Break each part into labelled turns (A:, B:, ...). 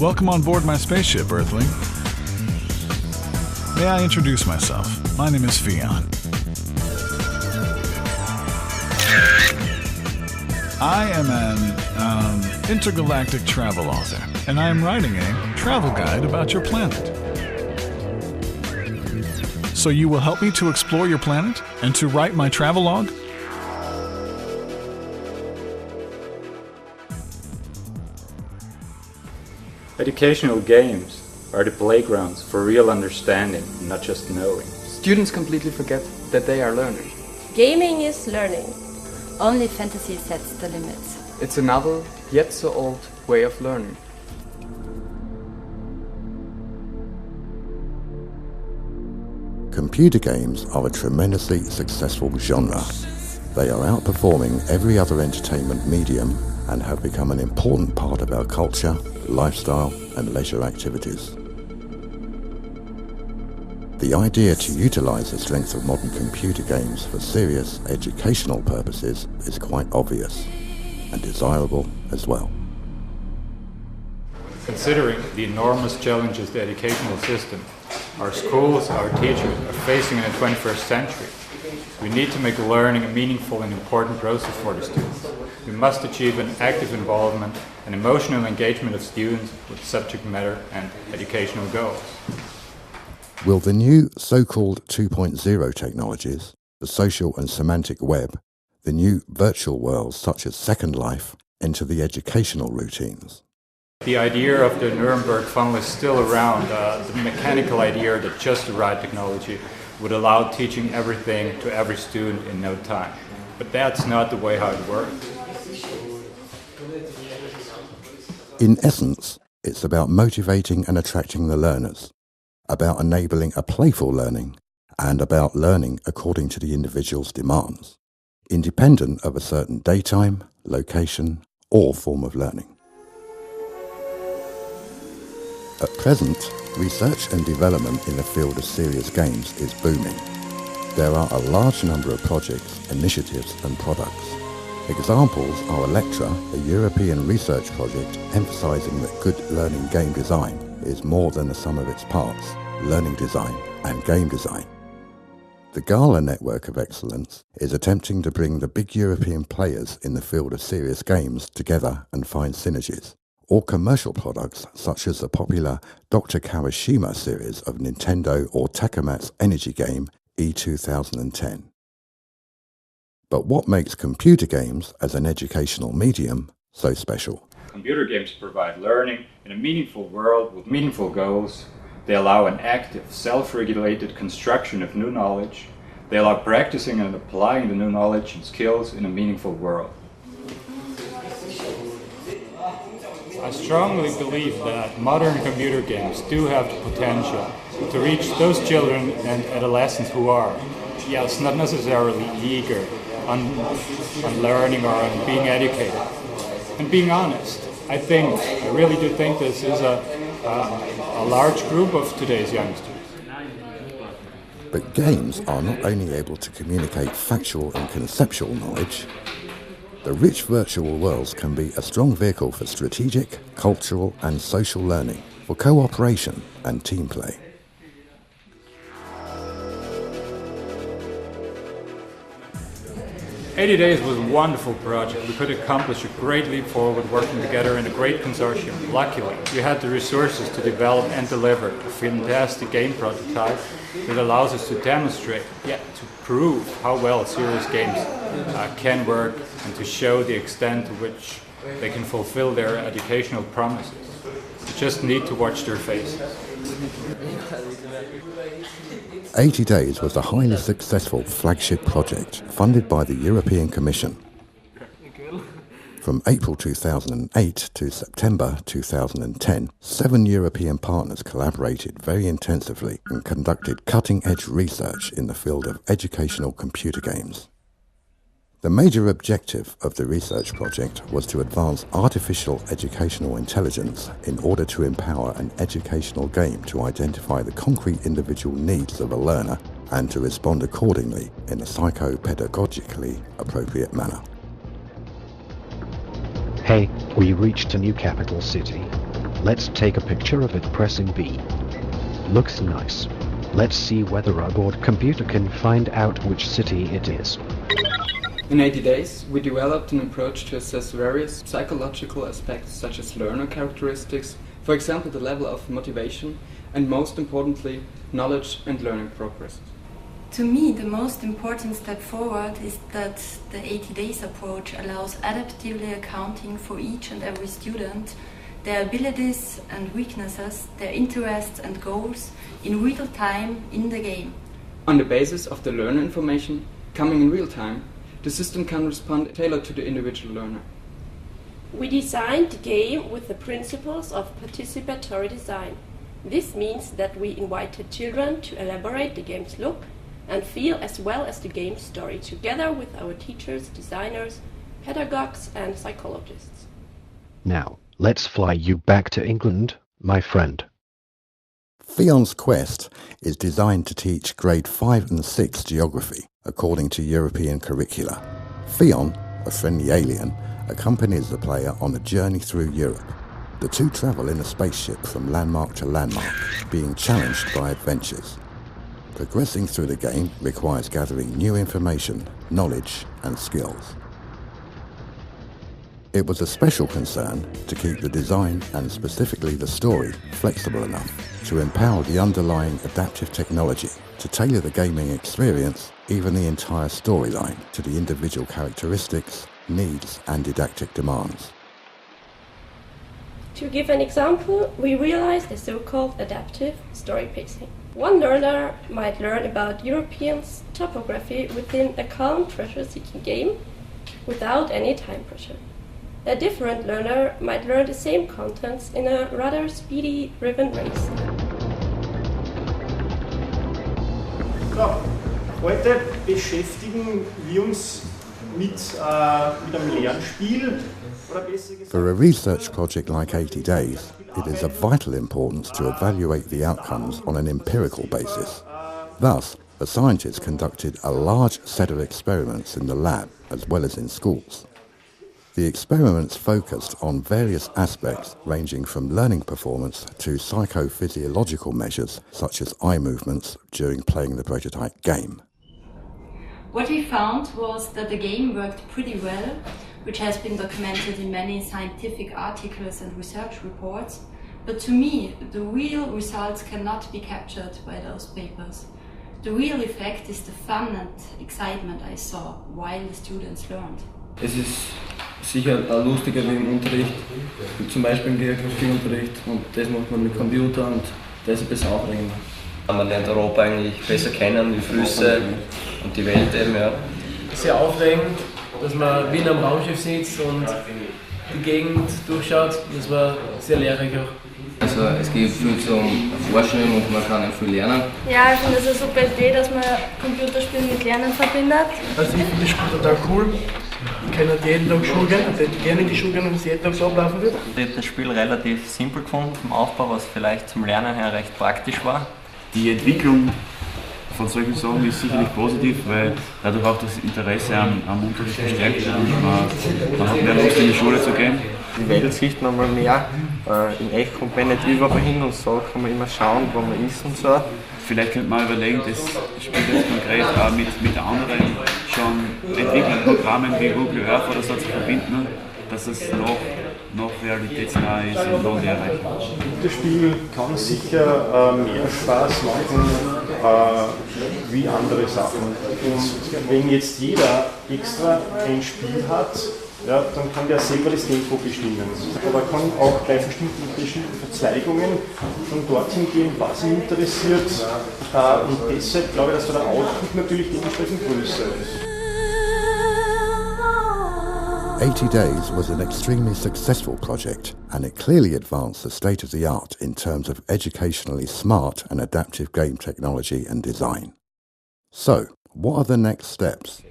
A: Welcome on board my spaceship, Earthling. May I introduce myself? My name is Fion. I am an intergalactic travel author, and I am writing a travel guide about your planet. So you will help me to explore your planet and to write my travelogue?
B: Educational games are the playgrounds for real understanding, not just knowing.
C: Students completely forget that they are learning.
D: Gaming is learning. Only fantasy sets the limits.
C: It's a novel, yet so old, way of learning.
E: Computer games are a tremendously successful genre. They are outperforming every other entertainment medium and have become an important part of our culture, lifestyle and leisure activities. The idea to utilize the strength of modern computer games for serious educational purposes is quite obvious and desirable as well.
B: Considering the enormous challenges the educational system, our schools, our teachers are facing in the 21st century, we need to make learning a meaningful and important process for the students. We must achieve an active involvement and emotional engagement of students with subject matter and educational goals.
E: Will the new so-called 2.0 technologies, the social and semantic web, the new virtual worlds such as Second Life, enter the educational routines?
B: The idea of the Nuremberg funnel is still around, the mechanical idea that just the right technology would allow teaching everything to every student in no time. But that's not the way how it works.
E: In essence, it's about motivating and attracting the learners, about enabling a playful learning, and about learning according to the individual's demands, independent of a certain daytime, location, or form of learning. At present, research and development in the field of serious games is booming. There are a large number of projects, initiatives and products. Examples are Electra, a European research project emphasizing that good learning game design is more than the sum of its parts, learning design and game design. The Gala Network of Excellence is attempting to bring the big European players in the field of serious games together and find synergies. Or commercial products such as the popular Dr. Kawashima series of Nintendo or Takamatsu energy game E2010. But what makes computer games as an educational medium so special?
B: Computer games provide learning in a meaningful world with meaningful goals. They allow an active, self-regulated construction of new knowledge. They allow practicing and applying the new knowledge and skills in a meaningful world. I strongly believe that modern computer games do have the potential to reach those children and adolescents who are, yes, not necessarily eager on learning or on being educated. And being honest, I really do think this is a large group of today's youngsters.
E: But games are not only able to communicate factual and conceptual knowledge. The rich virtual worlds can be a strong vehicle for strategic, cultural and social learning, for cooperation and team play.
B: "80 Days was a wonderful project. We could accomplish a great leap forward working together in a great consortium. Luckily, we had the resources to develop and deliver a fantastic game prototype that allows us to demonstrate, to prove how well serious games can work and to show the extent to which they can fulfill their educational promises. You just need to watch their faces."
E: 80 Days was a highly successful flagship project funded by the European Commission. From April 2008 to September 2010, 7 European partners collaborated very intensively and conducted cutting-edge research in the field of educational computer games. The major objective of the research project was to advance artificial educational intelligence in order to empower an educational game to identify the concrete individual needs of a learner and to respond accordingly in a psychopedagogically appropriate manner.
F: Hey, we reached a new capital city. Let's take a picture of it pressing B. Looks nice. Let's see whether our board computer can find out which city it is.
C: In 80 days, we developed an approach to assess various psychological aspects such as learner characteristics, for example the level of motivation, and most importantly, knowledge and learning progress.
D: To me, the most important step forward is that the 80 days approach allows adaptively accounting for each and every student, their abilities and weaknesses, their interests and goals in real time in the game.
C: On the basis of the learner information coming in real time, the system can respond tailored to the individual learner.
G: We designed the game with the principles of participatory design. This means that we invited children to elaborate the game's look and feel as well as the game's story together with our teachers, designers, pedagogues and psychologists.
F: Now, let's fly you back to England, my friend.
E: Fion's Quest is designed to teach grade 5 and 6 geography, according to European curricula. Fion, a friendly alien, accompanies the player on a journey through Europe. The two travel in a spaceship from landmark to landmark, being challenged by adventures. Progressing through the game requires gathering new information, knowledge and skills. It was a special concern to keep the design and specifically the story flexible enough to empower the underlying adaptive technology to tailor the gaming experience, even the entire storyline, to the individual characteristics, needs and didactic demands.
G: To give an example, we realized the so-called adaptive story pacing. One learner might learn about European topography within a calm treasure-seeking game without any time pressure. A different learner might learn the same contents in a rather speedy driven race.
H: So, heute beschäftigen wir uns mit einem Lernspiel.
E: For a research project like 80 Days, it is of vital importance to evaluate the outcomes on an empirical basis. Thus, the scientists conducted a large set of experiments in the lab as well as in schools. The experiments focused on various aspects ranging from learning performance to psychophysiological measures such as eye movements during playing the prototype game.
D: What we found was that the game worked pretty well, which has been documented in many scientific articles and research reports, but to me, the real results cannot be captured by those papers. The real effect is the fun and excitement I saw while the students learned.
I: Es ist sicher lustiger wie im Unterricht, zum Beispiel im Geografieunterricht, und das macht man mit Computer und das ist ein bisschen aufregender.
J: Man lernt Europa eigentlich besser kennen, die Flüsse und die Welt eben, ja.
K: Sehr aufregend, dass man wie in einem Raumschiff sitzt und die Gegend durchschaut. Das war sehr lehrreich auch.
J: Also es geht viel zum Forschen und man kann viel lernen.
L: Ja, ich finde es eine super Idee, dass man Computerspiele mit Lernen verbindet.
M: Also ich finde das Spiel total cool. Ich kann nicht jeden Tag Schule gehen, ich hätte gerne in die Schule gehen, wenn es jeden Tag so ablaufen wird.
N: Ich habe das Spiel relativ simpel gefunden vom Aufbau, was vielleicht zum Lernen her recht praktisch war.
O: Die Entwicklung von solchen Sachen ist sicherlich positiv, weil dadurch auch das Interesse am Unterricht verstärkt wird und man hat mehr Lust in die Schule zu gehen.
P: Die Welt sieht man mal mehr, in echt kommt man nicht überall hin und so kann man immer schauen, wo man ist und so.
O: Vielleicht könnte man überlegen, das Spiel jetzt konkret auch mit anderen schon entwickelten Programmen wie Google Earth oder so zu verbinden, dass es noch realitätsnah ist und noch lehrreich.
H: Das Spiel kann sicher mehr Spaß machen wie andere Sachen. Und wenn jetzt jeder extra ein Spiel hat, ja, dann kann der selber das Tempo bestimmen. Aber kann auch bei bestimmten Verzweigungen schon dorthin gehen, was ihn interessiert. Und deshalb glaube ich, dass der Output natürlich dementsprechend größer ist.
E: 80 Days was an extremely successful project, and it clearly advanced the state of the art in terms of educationally smart and adaptive game technology and design. So, what are the next steps?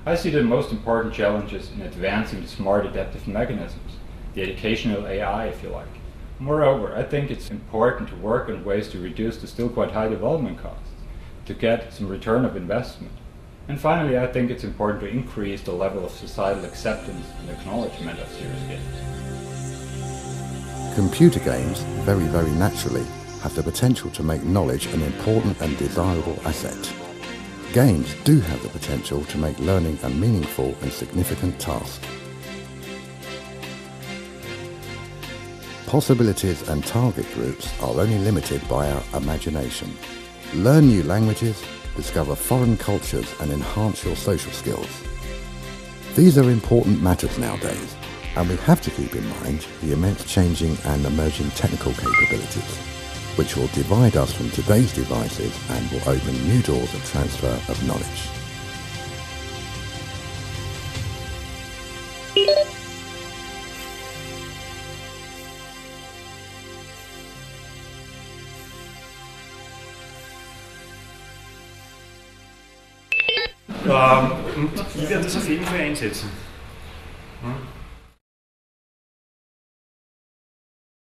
B: I see the most important challenges in advancing the smart adaptive mechanisms, the educational AI if you like. Moreover, I think it's important to work on ways to reduce the still quite high development costs, to get some return of investment. And finally, I think it's important to increase the level of societal acceptance and acknowledgement of serious games.
E: Computer games, very, very naturally, have the potential to make knowledge an important and desirable asset. Games do have the potential to make learning a meaningful and significant task. Possibilities and target groups are only limited by our imagination. Learn new languages, discover foreign cultures and enhance your social skills. These are important matters nowadays, and we have to keep in mind the immense changing and emerging technical capabilities, which will divide us from today's devices and will open new doors of transfer of knowledge.
H: Und ich werde das auf jeden Fall einsetzen.